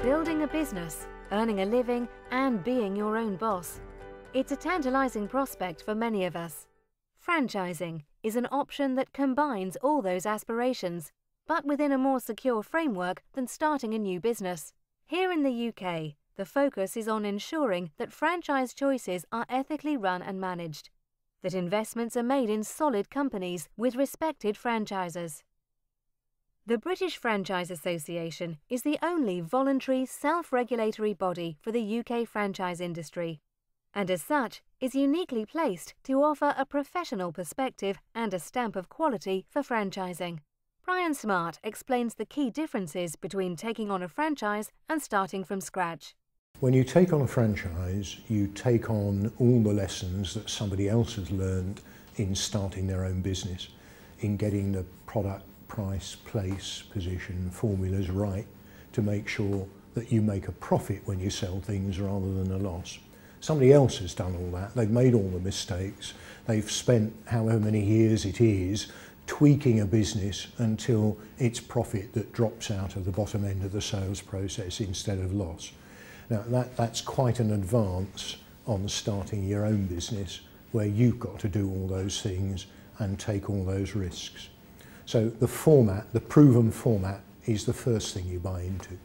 building a business, earning a living, and being your own boss. It's a tantalizing prospect for many of us. Franchising is an option that combines all those aspirations, but within a more secure framework than starting a new business. Here in the UK, the focus is on ensuring that franchise choices are ethically run and managed, that investments are made in solid companies with respected franchisors. The British Franchise Association is the only voluntary self-regulatory body for the UK franchise industry, and as such is uniquely placed to offer a professional perspective and a stamp of quality for franchising. Brian Smart explains the key differences between taking on a franchise and starting from scratch. When you take on a franchise, you take on all the lessons that somebody else has learned in starting their own business, in getting the product, price, place, position, formulas right to make sure that you make a profit when you sell things rather than a loss. Somebody else has done all that. They've made all the mistakes. They've spent however many years it is tweaking a business until it's profit that drops out of the bottom end of the sales process instead of loss. Now that's quite an advance on starting your own business where you've got to do all those things and take all those risks. So the format, the proven format, is the first thing you buy into.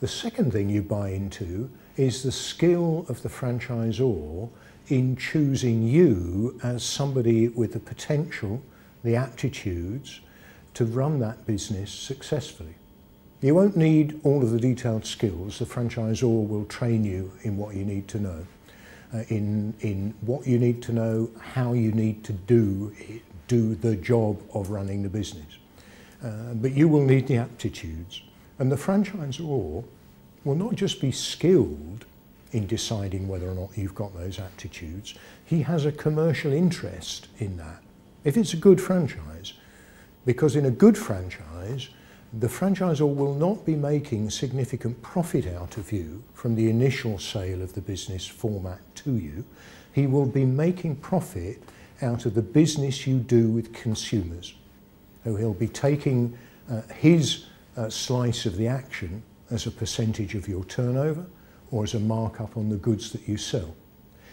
The second thing you buy into is the skill of the franchisor in choosing you as somebody with the potential, the aptitudes to run that business successfully. You won't need all of the detailed skills. The franchisor will train you in what you need to know, in what you need to know, how you need to do the job of running the business. But you will need the aptitudes. And the franchisor will not just be skilled in deciding whether or not you've got those aptitudes, he has a commercial interest in that. If it's a good franchise, because in a good franchise, the franchisor will not be making significant profit out of you from the initial sale of the business format to you. He will be making profit out of the business you do with consumers. So he'll be taking his slice of the action as a percentage of your turnover or as a markup on the goods that you sell.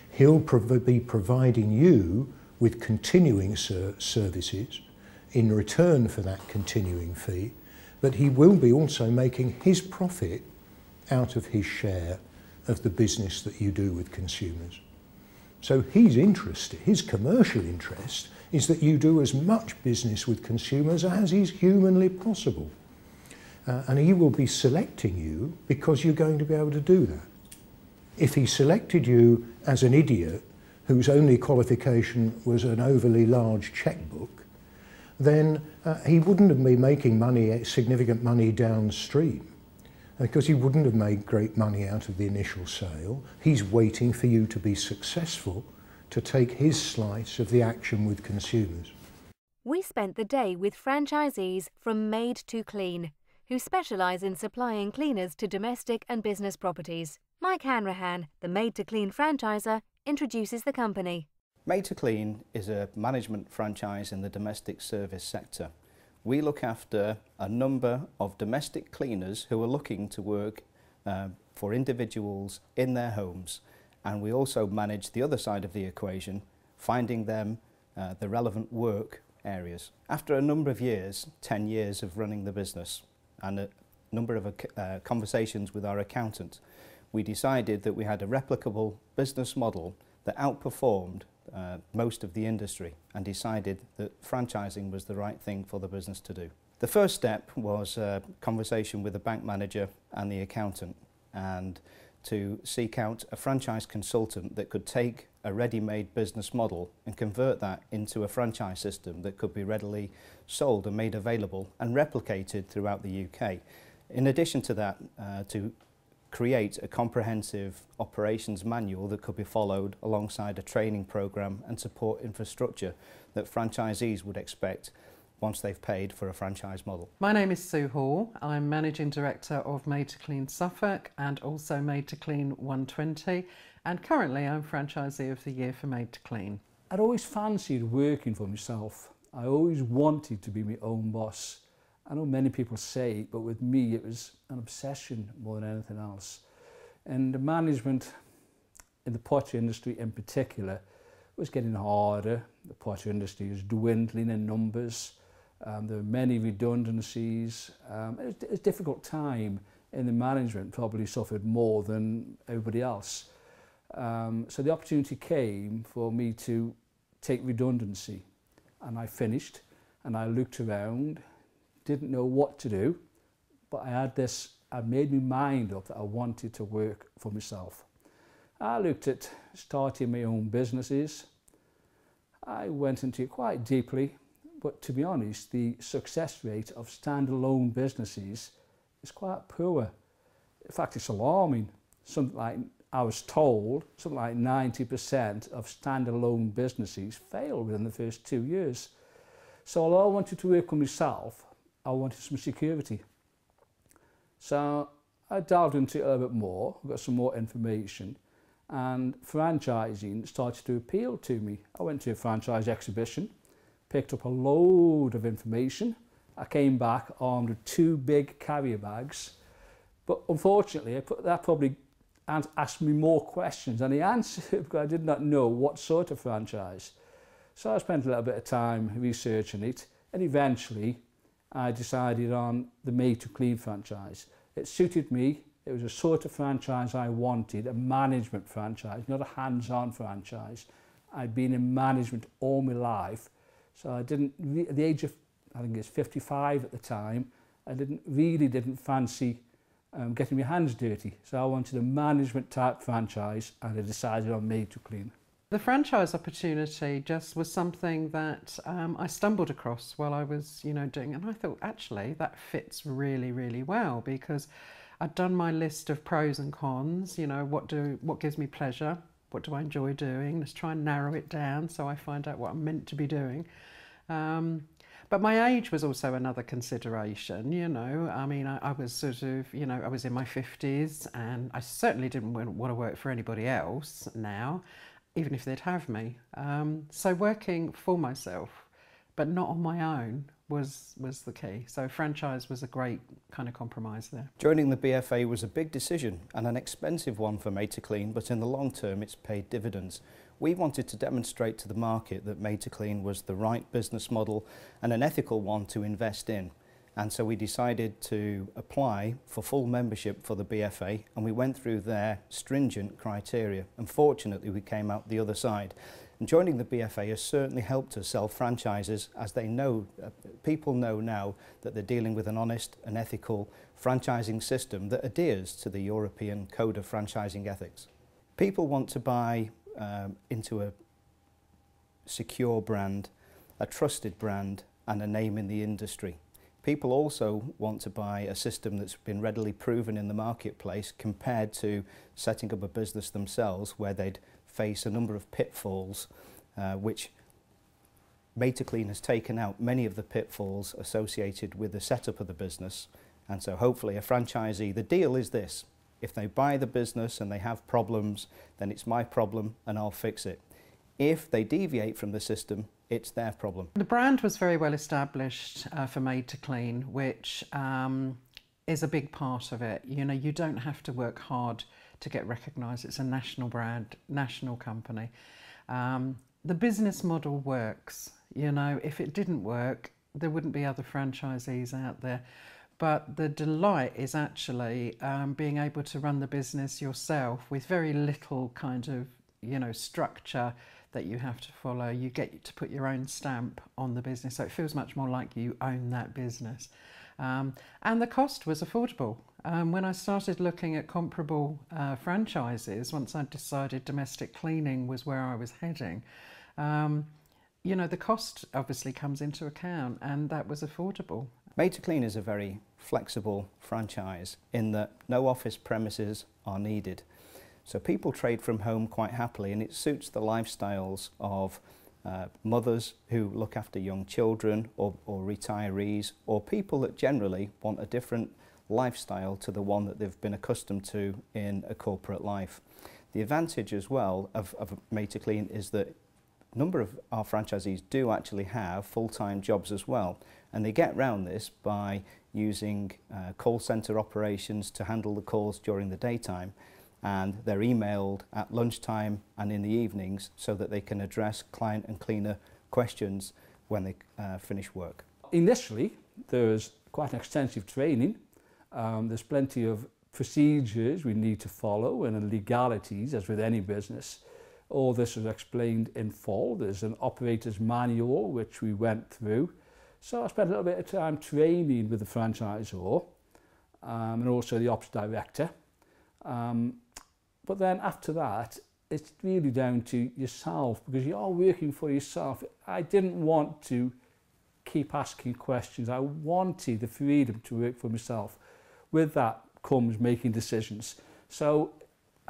He'll be providing you with continuing services in return for that continuing fee, but he will be also making his profit out of his share of the business that you do with consumers. So his interest, his commercial interest, is that you do as much business with consumers as is humanly possible. And he will be selecting you because you're going to be able to do that. If he selected you as an idiot whose only qualification was an overly large checkbook, then he wouldn't have been making money, significant money downstream, because he wouldn't have made great money out of the initial sale. He's waiting for you to be successful to take his slice of the action with consumers. We spent the day with franchisees from Made to Clean, who specialise in supplying cleaners to domestic and business properties. Mike Hanrahan, the Made to Clean franchiser, introduces the company. Made to Clean is a management franchise in the domestic service sector. We look after a number of domestic cleaners who are looking to work for individuals in their homes, and we also manage the other side of the equation, finding them the relevant work areas. After a number of years, 10 years of running the business and a number of conversations with our accountant, we decided that we had a replicable business model that outperformed most of the industry, and decided that franchising was the right thing for the business to do. The first step was a conversation with the bank manager and the accountant, and to seek out a franchise consultant that could take a ready-made business model and convert that into a franchise system that could be readily sold and made available and replicated throughout the UK. In addition to that, to create a comprehensive operations manual that could be followed alongside a training program and support infrastructure that franchisees would expect once they've paid for a franchise model. My name is Sue Hall. I'm Managing Director of Made to Clean Suffolk and also Made to Clean 120, and currently I'm Franchisee of the Year for Made to Clean. I'd always fancied working for myself. I always wanted to be my own boss, I know many people say it, but with me it was an obsession more than anything else. And the management in the pottery industry in particular was getting harder. The pottery industry was dwindling in numbers. There were many redundancies. It was a difficult time, and the management probably suffered more than everybody else. So the opportunity came for me to take redundancy, and I finished, and I looked around, didn't know what to do, but I made my mind up that I wanted to work for myself. I looked at starting my own businesses. I went into it quite deeply, but to be honest, the success rate of standalone businesses is quite poor. In fact, it's alarming. Something like, I was told, something like 90% of standalone businesses fail within the first 2 years. So although I wanted to work for myself, I wanted some security. So I delved into it a little bit more, got some more information, and franchising started to appeal to me. I went to a franchise exhibition, picked up a load of information. I came back armed with 2 big carrier bags, but unfortunately that probably asked me more questions than he answered because I did not know what sort of franchise. So I spent a little bit of time researching it, and eventually I decided on the Made to Clean franchise. It suited me. It was a sort of franchise I wanted, a management franchise, not a hands-on franchise. I'd been in management all my life, so I didn't, at the age of, I think it's 55 at the time, I didn't fancy getting my hands dirty. So I wanted a management type franchise, and I decided on Made to Clean. The franchise opportunity just was something that I stumbled across while I was, doing, and I thought actually that fits really, really well, because I'd done my list of pros and cons. What gives me pleasure, what do I enjoy doing? Let's try and narrow it down so I find out what I'm meant to be doing. But my age was also another consideration. I mean, I was sort of, I was in my 50s, and I certainly didn't want to work for anybody else now, even if they'd have me. So working for myself, but not on my own, was the key. So franchise was a great kind of compromise there. Joining the BFA was a big decision and an expensive one for Made to Clean, but in the long term it's paid dividends. We wanted to demonstrate to the market that Made to Clean was the right business model and an ethical one to invest in. And so we decided to apply for full membership for the BFA, and we went through their stringent criteria. Unfortunately, we came out the other side. And joining the BFA has certainly helped us sell franchises, as they know, people know now that they're dealing with an honest and ethical franchising system that adheres to the European Code of Franchising Ethics. People want to buy into a secure brand, a trusted brand, and a name in the industry. People also want to buy a system that's been readily proven in the marketplace compared to setting up a business themselves, where they'd face a number of pitfalls, which Made to Clean has taken out many of the pitfalls associated with the setup of the business. And so hopefully a franchisee, the deal is this: if they buy the business and they have problems, then it's my problem and I'll fix it. If they deviate from the system, it's their problem. The brand was very well established for Made to Clean, which is a big part of it. You don't have to work hard to get recognised. It's a national brand, national company. The business model works. If it didn't work, there wouldn't be other franchisees out there. But the delight is actually being able to run the business yourself with very little kind of, structure that you have to follow. You get to put your own stamp on the business, so it feels much more like you own that business. And the cost was affordable. When I started looking at comparable franchises, once I decided domestic cleaning was where I was heading, the cost obviously comes into account, and that was affordable. Made to Clean is a very flexible franchise in that no office premises are needed. So people trade from home quite happily, and it suits the lifestyles of mothers who look after young children, or retirees, or people that generally want a different lifestyle to the one that they've been accustomed to in a corporate life. The advantage as well of Made to Clean is that number of our franchisees do actually have full-time jobs as well, and they get around this by using call centre operations to handle the calls during the daytime, and they're emailed at lunchtime and in the evenings so that they can address client and cleaner questions when they finish work. Initially, there's quite an extensive training. There's plenty of procedures we need to follow and legalities, as with any business. All this is explained in full. There's an operator's manual which we went through. So I spent a little bit of time training with the franchisor and also the ops director. But then after that, it's really down to yourself, because you are working for yourself. I didn't want to keep asking questions. I wanted the freedom to work for myself. With that comes making decisions. So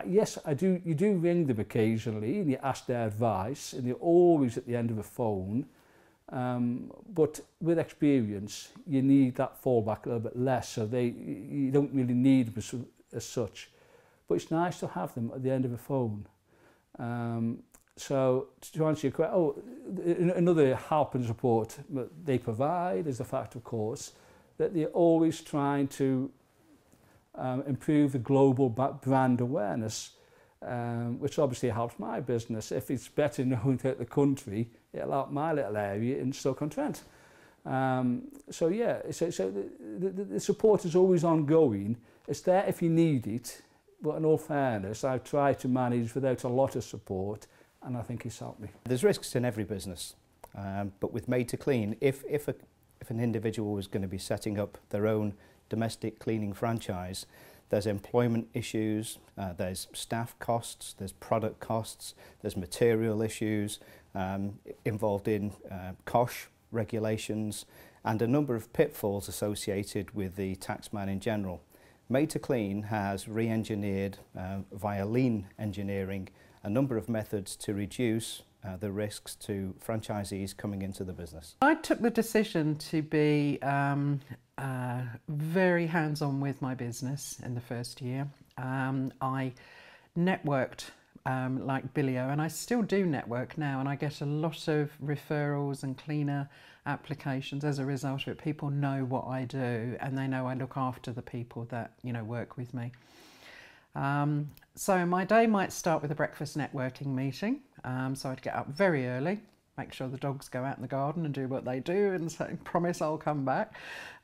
yes, you do ring them occasionally and you ask their advice, and they're always at the end of a phone. But with experience, you need that fallback a little bit less, so you don't really need them as such. But it's nice to have them at the end of a phone. So to answer your question, another help and support that they provide is the fact, of course, that they're always trying to improve the global brand awareness, which obviously helps my business. If it's better known throughout the country, it'll help my little area in Stoke-on-Trent. So yeah, so the support is always ongoing. It's there if you need it, but in all fairness, I've tried to manage without a lot of support, and I think it's helped me. There's risks in every business, but with Made to Clean, if an individual was going to be setting up their own domestic cleaning franchise, there's employment issues, there's staff costs, there's product costs, there's material issues involved in COSH regulations, and a number of pitfalls associated with the taxman in general. Made to Clean has re-engineered via lean engineering a number of methods to reduce the risks to franchisees coming into the business. I took the decision to be very hands-on with my business in the first year. I networked like Billio, and I still do network now, and I get a lot of referrals and cleaner applications as a result of it. People know what I do, and they know I look after the people that, you know, work with me. So my day might start with a breakfast networking meeting. So I'd get up very early, make sure the dogs go out in the garden and do what they do, and so promise I'll come back.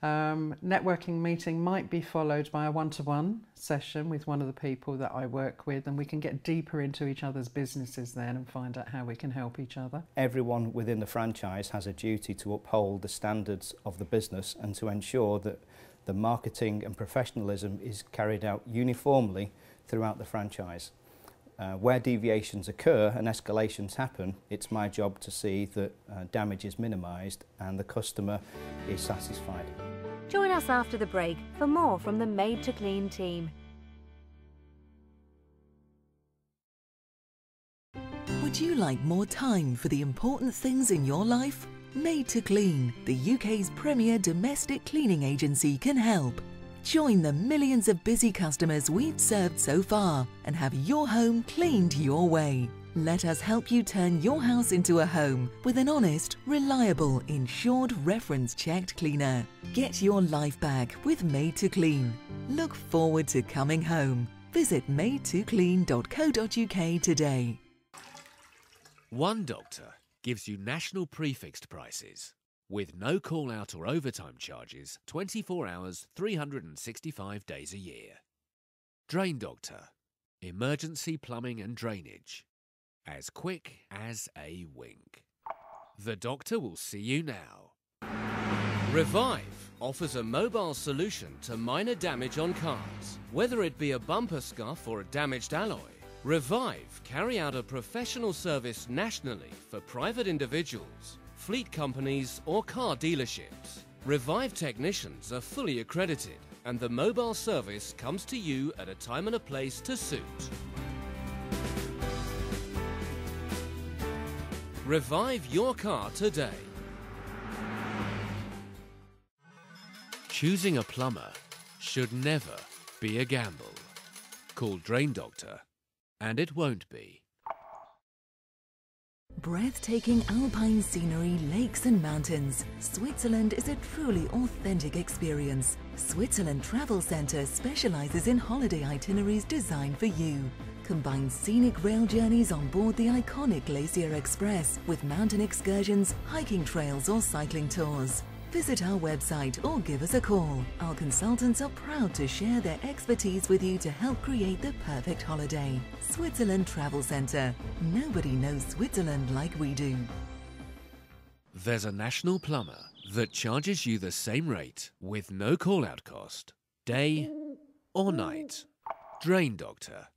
Networking meeting might be followed by a one-to-one session with one of the people that I work with, and we can get deeper into each other's businesses then and find out how we can help each other. Everyone within the franchise has a duty to uphold the standards of the business and to ensure that the marketing and professionalism is carried out uniformly throughout the franchise. Where deviations occur and escalations happen, it's my job to see that damage is minimised and the customer is satisfied. Join us after the break for more from the Made to Clean team. Would you like more time for the important things in your life? Made to Clean, the UK's premier domestic cleaning agency, can help. Join the millions of busy customers we've served so far and have your home cleaned your way. Let us help you turn your house into a home with an honest, reliable, insured, reference-checked cleaner. Get your life back with Made to Clean. Look forward to coming home. Visit madetoclean.co.uk today. One Doctor gives you national prefixed prices with no call-out or overtime charges 24 hours, 365 days a year. Drain Doctor. Emergency plumbing and drainage. As quick as a wink. The Doctor will see you now. Revive offers a mobile solution to minor damage on cars. Whether it be a bumper scuff or a damaged alloy, Revive carry out a professional service nationally for private individuals, fleet companies or car dealerships. Revive technicians are fully accredited and the mobile service comes to you at a time and a place to suit. Revive your car today. Choosing a plumber should never be a gamble. Call Drain Doctor and it won't be. Breathtaking alpine scenery, lakes and mountains. Switzerland is a truly authentic experience. Switzerland Travel Centre specialises in holiday itineraries designed for you. Combine scenic rail journeys on board the iconic Glacier Express with mountain excursions, hiking trails or cycling tours. Visit our website or give us a call. Our consultants are proud to share their expertise with you to help create the perfect holiday. Switzerland Travel Centre. Nobody knows Switzerland like we do. There's a national plumber that charges you the same rate with no call-out cost, day or night. Drain Doctor.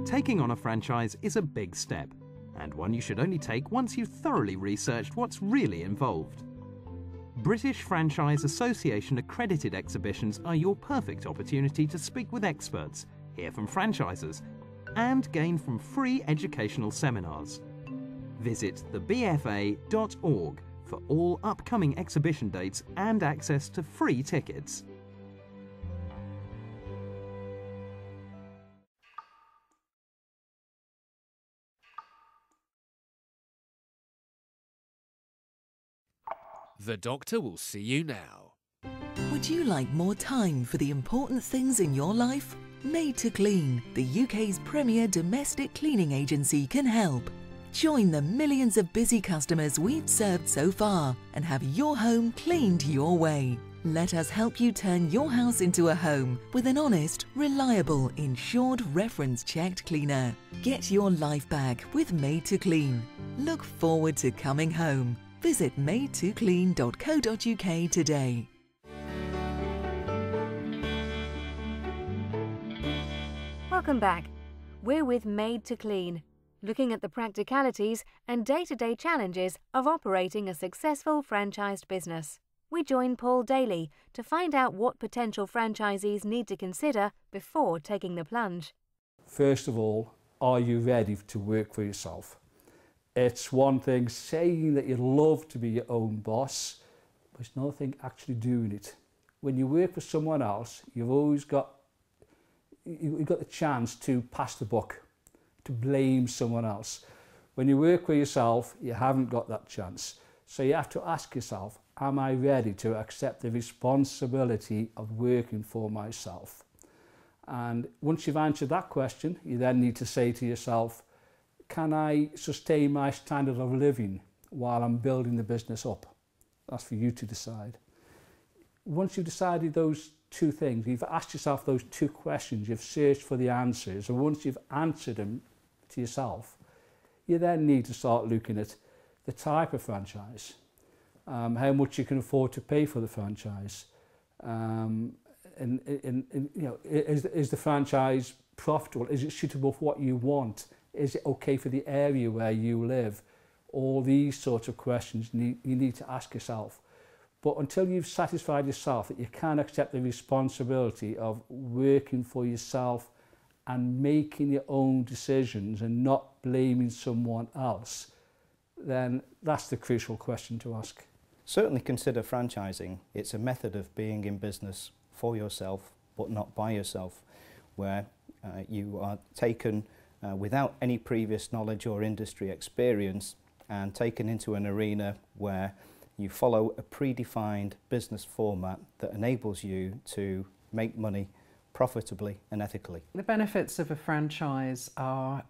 Taking on a franchise is a big step, and one you should only take once you've thoroughly researched what's really involved. British Franchise Association accredited exhibitions are your perfect opportunity to speak with experts, hear from franchisors, and gain from free educational seminars. Visit thebfa.org for all upcoming exhibition dates and access to free tickets. The doctor will see you now. Would you like more time for the important things in your life? Made to Clean, the UK's premier domestic cleaning agency, can help. Join the millions of busy customers we've served so far and have your home cleaned your way. Let us help you turn your house into a home with an honest, reliable, insured, reference-checked cleaner. Get your life back with Made to Clean. Look forward to coming home. Visit madetoclean.co.uk today. Welcome back. We're with Made to Clean, looking at the practicalities and day-to-day challenges of operating a successful franchised business. We join Paul Daly to find out what potential franchisees need to consider before taking the plunge. First of all, are you ready to work for yourself? It's one thing saying that you love to be your own boss, but it's another thing actually doing it. When you work for someone else, you've got the chance to pass the buck, to blame someone else. When you work for yourself, you haven't got that chance. So you have to ask yourself, am I ready to accept the responsibility of working for myself? And once you've answered that question, you then need to say to yourself, can I sustain my standard of living while I'm building the business up? That's for you to decide. Once you've decided those two things, you've asked yourself those two questions, you've searched for the answers, and once you've answered them to yourself, you then need to start looking at the type of franchise, how much you can afford to pay for the franchise, and you know, is the franchise profitable? Is it suitable for what you want? Is it okay for the area where you live? All these sorts of questions you need to ask yourself. But until you've satisfied yourself that you can accept the responsibility of working for yourself and making your own decisions and not blaming someone else, then that's the crucial question to ask. Certainly consider franchising. It's a method of being in business for yourself, but not by yourself, where you are taken without any previous knowledge or industry experience and taken into an arena where you follow a predefined business format that enables you to make money profitably and ethically. The benefits of a franchise are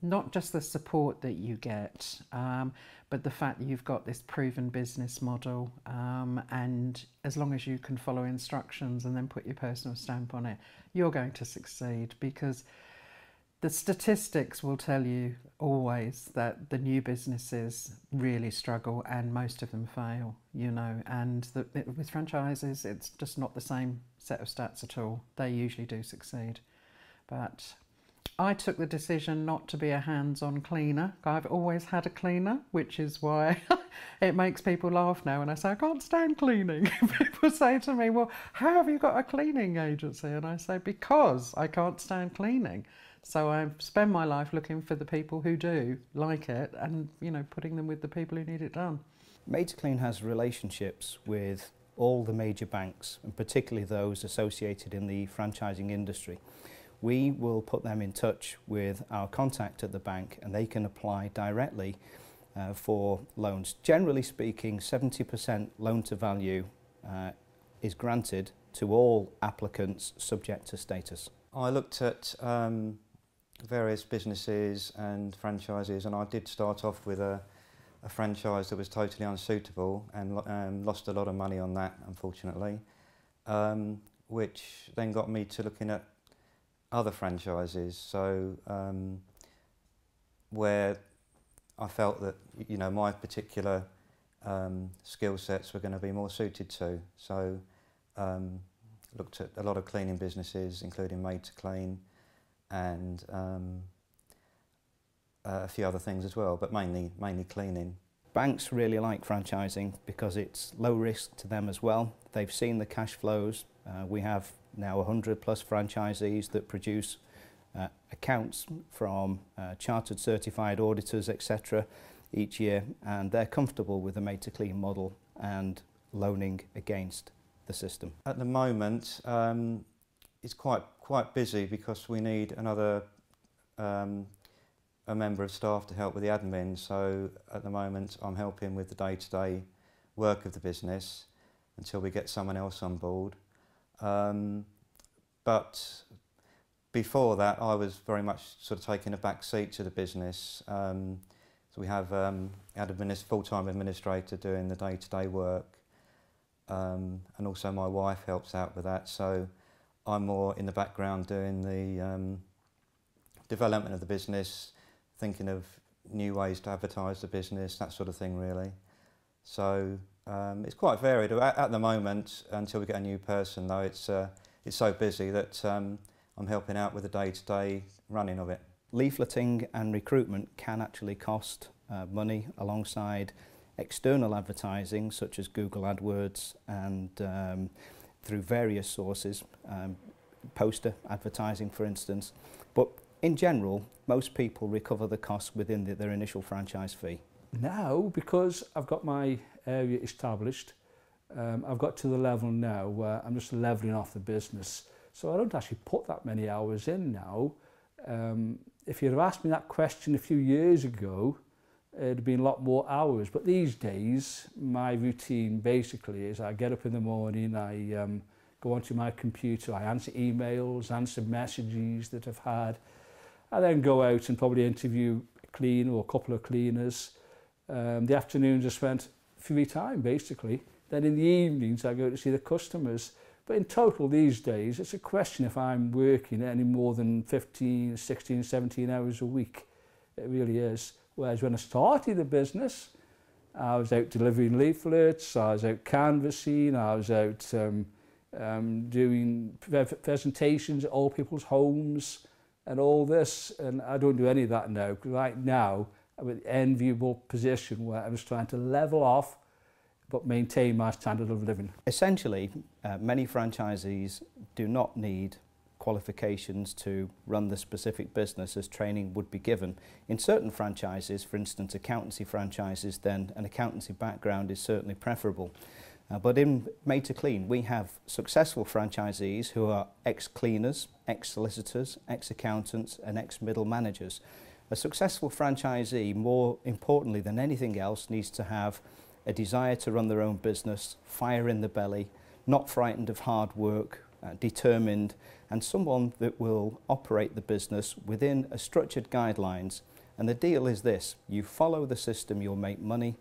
not just the support that you get, but the fact that you've got this proven business model, and as long as you can follow instructions and then put your personal stamp on it, you're going to succeed, because the statistics will tell you always that the new businesses really struggle and most of them fail, you know, and with franchises it's just not the same set of stats at all. They usually do succeed. But I took the decision not to be a hands-on cleaner. I've always had a cleaner, which is why it makes people laugh now when I say I can't stand cleaning. People say to me, well, how have you got a cleaning agency? And I say, because I can't stand cleaning. So I spend my life looking for the people who do like it and, you know, putting them with the people who need it done. Made to Clean has relationships with all the major banks, and particularly those associated in the franchising industry, we will put them in touch with our contact at the bank and they can apply directly for loans. Generally speaking, 70% loan to value is granted to all applicants subject to status. I looked at various businesses and franchises, and I did start off with a franchise that was totally unsuitable and lost a lot of money on that, unfortunately, which then got me to looking at other franchises. So where I felt that, you know, my particular skill sets were going to be more suited to. So looked at a lot of cleaning businesses, including Made to Clean, and a few other things as well, but mainly cleaning. Banks really like franchising because it's low risk to them as well. They've seen the cash flows. We have now 100 plus franchisees that produce accounts from chartered certified auditors, etc. each year, and they're comfortable with the Made to Clean model and loaning against the system. At the moment, it's quite busy because we need another a member of staff to help with the admin. So at the moment, I'm helping with the day-to-day work of the business until we get someone else on board. But before that, I was very much sort of taking a back seat to the business. So we have had a full-time administrator doing the day-to-day work, and also my wife helps out with that. So I'm more in the background doing the development of the business, thinking of new ways to advertise the business, that sort of thing, really. So it's quite varied. At the moment, until we get a new person, though, it's so busy that I'm helping out with the day-to-day running of it. Leafleting and recruitment can actually cost money alongside external advertising such as Google AdWords and through various sources, poster advertising for instance. But in general, most people recover the costs within their initial franchise fee. Now, because I've got my area established, I've got to the level now where I'm just levelling off the business. So I don't actually put that many hours in now. If you'd have asked me that question a few years ago, it'd have been a lot more hours. But these days, my routine basically is I get up in the morning, I go onto my computer, I answer emails, answer messages that I've had. I then go out and probably interview a cleaner or a couple of cleaners. The afternoons are spent free time, basically. Then in the evenings, I go to see the customers. But in total these days, it's a question if I'm working any more than 15, 16, 17 hours a week. It really is. Whereas when I started the business, I was out delivering leaflets, I was out canvassing, I was out doing presentations at all people's homes and all this. And I don't do any of that now. Right now, I'm in an enviable position where I'm just trying to level off but maintain my standard of living. Essentially, many franchisees do not need qualifications to run the specific business as training would be given. In certain franchises, for instance accountancy franchises, then an accountancy background is certainly preferable. But in Made to Clean, we have successful franchisees who are ex-cleaners, ex-solicitors, ex-accountants and ex-middle managers. A successful franchisee, more importantly than anything else, needs to have a desire to run their own business, fire in the belly, not frightened of hard work, determined, and someone that will operate the business within a structured guidelines. And the deal is this: you follow the system, you'll make money.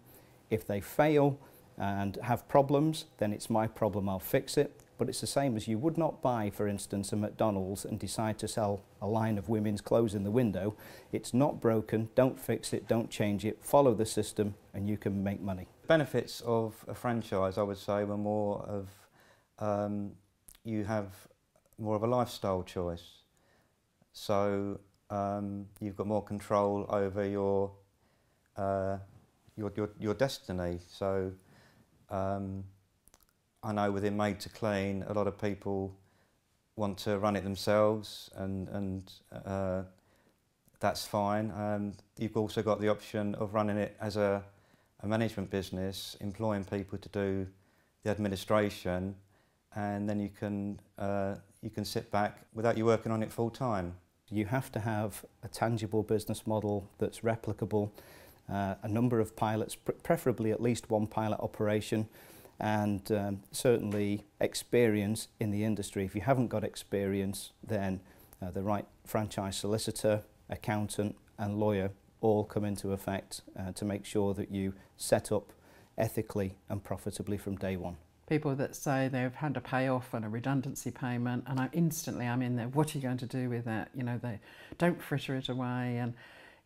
If they fail and have problems, then it's my problem, I'll fix it. But it's the same as you would not buy, for instance, a McDonald's and decide to sell a line of women's clothes in the window. It's not broken, don't fix it, don't change it, follow the system and you can make money. Benefits of a franchise, I would say, were more of you have more of a lifestyle choice. So you've got more control over your destiny. So I know within Made to Clean, a lot of people want to run it themselves, and that's fine. You've also got the option of running it as a management business, employing people to do the administration, and then you can sit back without you working on it full time. You have to have a tangible business model that's replicable, a number of pilots, preferably at least one pilot operation, and certainly experience in the industry. If you haven't got experience, then the right franchise solicitor, accountant and lawyer all come into effect to make sure that you set up ethically and profitably from day one. People that say they've had a payoff and a redundancy payment, and I'm in there, what are you going to do with that? You know, they don't fritter it away, and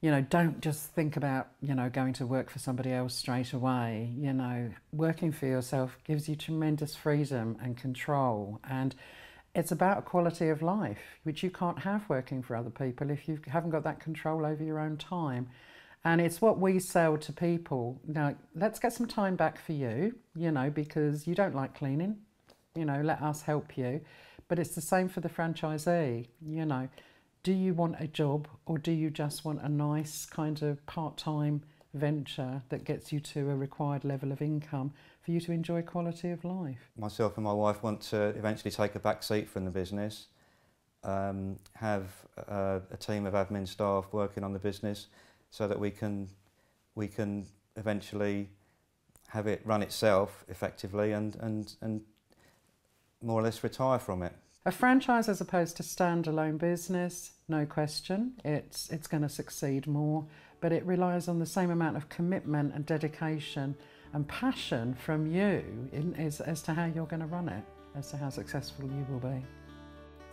you know, don't just think about, you know, going to work for somebody else straight away. You know, working for yourself gives you tremendous freedom and control, and it's about a quality of life which you can't have working for other people if you haven't got that control over your own time. And it's what we sell to people. Now, let's get some time back for you, you know, because you don't like cleaning, you know, let us help you. But it's the same for the franchisee, you know. Do you want a job, or do you just want a nice kind of part-time venture that gets you to a required level of income for you to enjoy quality of life? Myself and my wife want to eventually take a back seat from the business, have a team of admin staff working on the business, so that we can eventually have it run itself effectively and more or less retire from it. A franchise as opposed to standalone business, no question, it's going to succeed more, but it relies on the same amount of commitment and dedication and passion from you as to how you're going to run it, as to how successful you will be.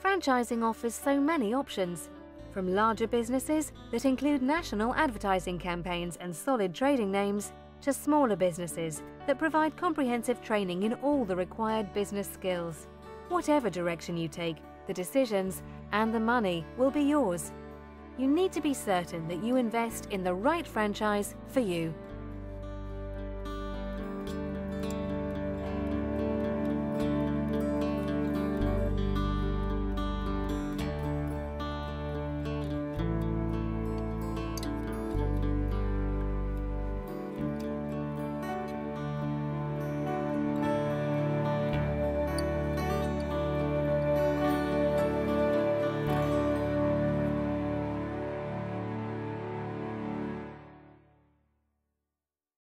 Franchising offers so many options, from larger businesses that include national advertising campaigns and solid trading names, to smaller businesses that provide comprehensive training in all the required business skills. Whatever direction you take, the decisions and the money will be yours. You need to be certain that you invest in the right franchise for you.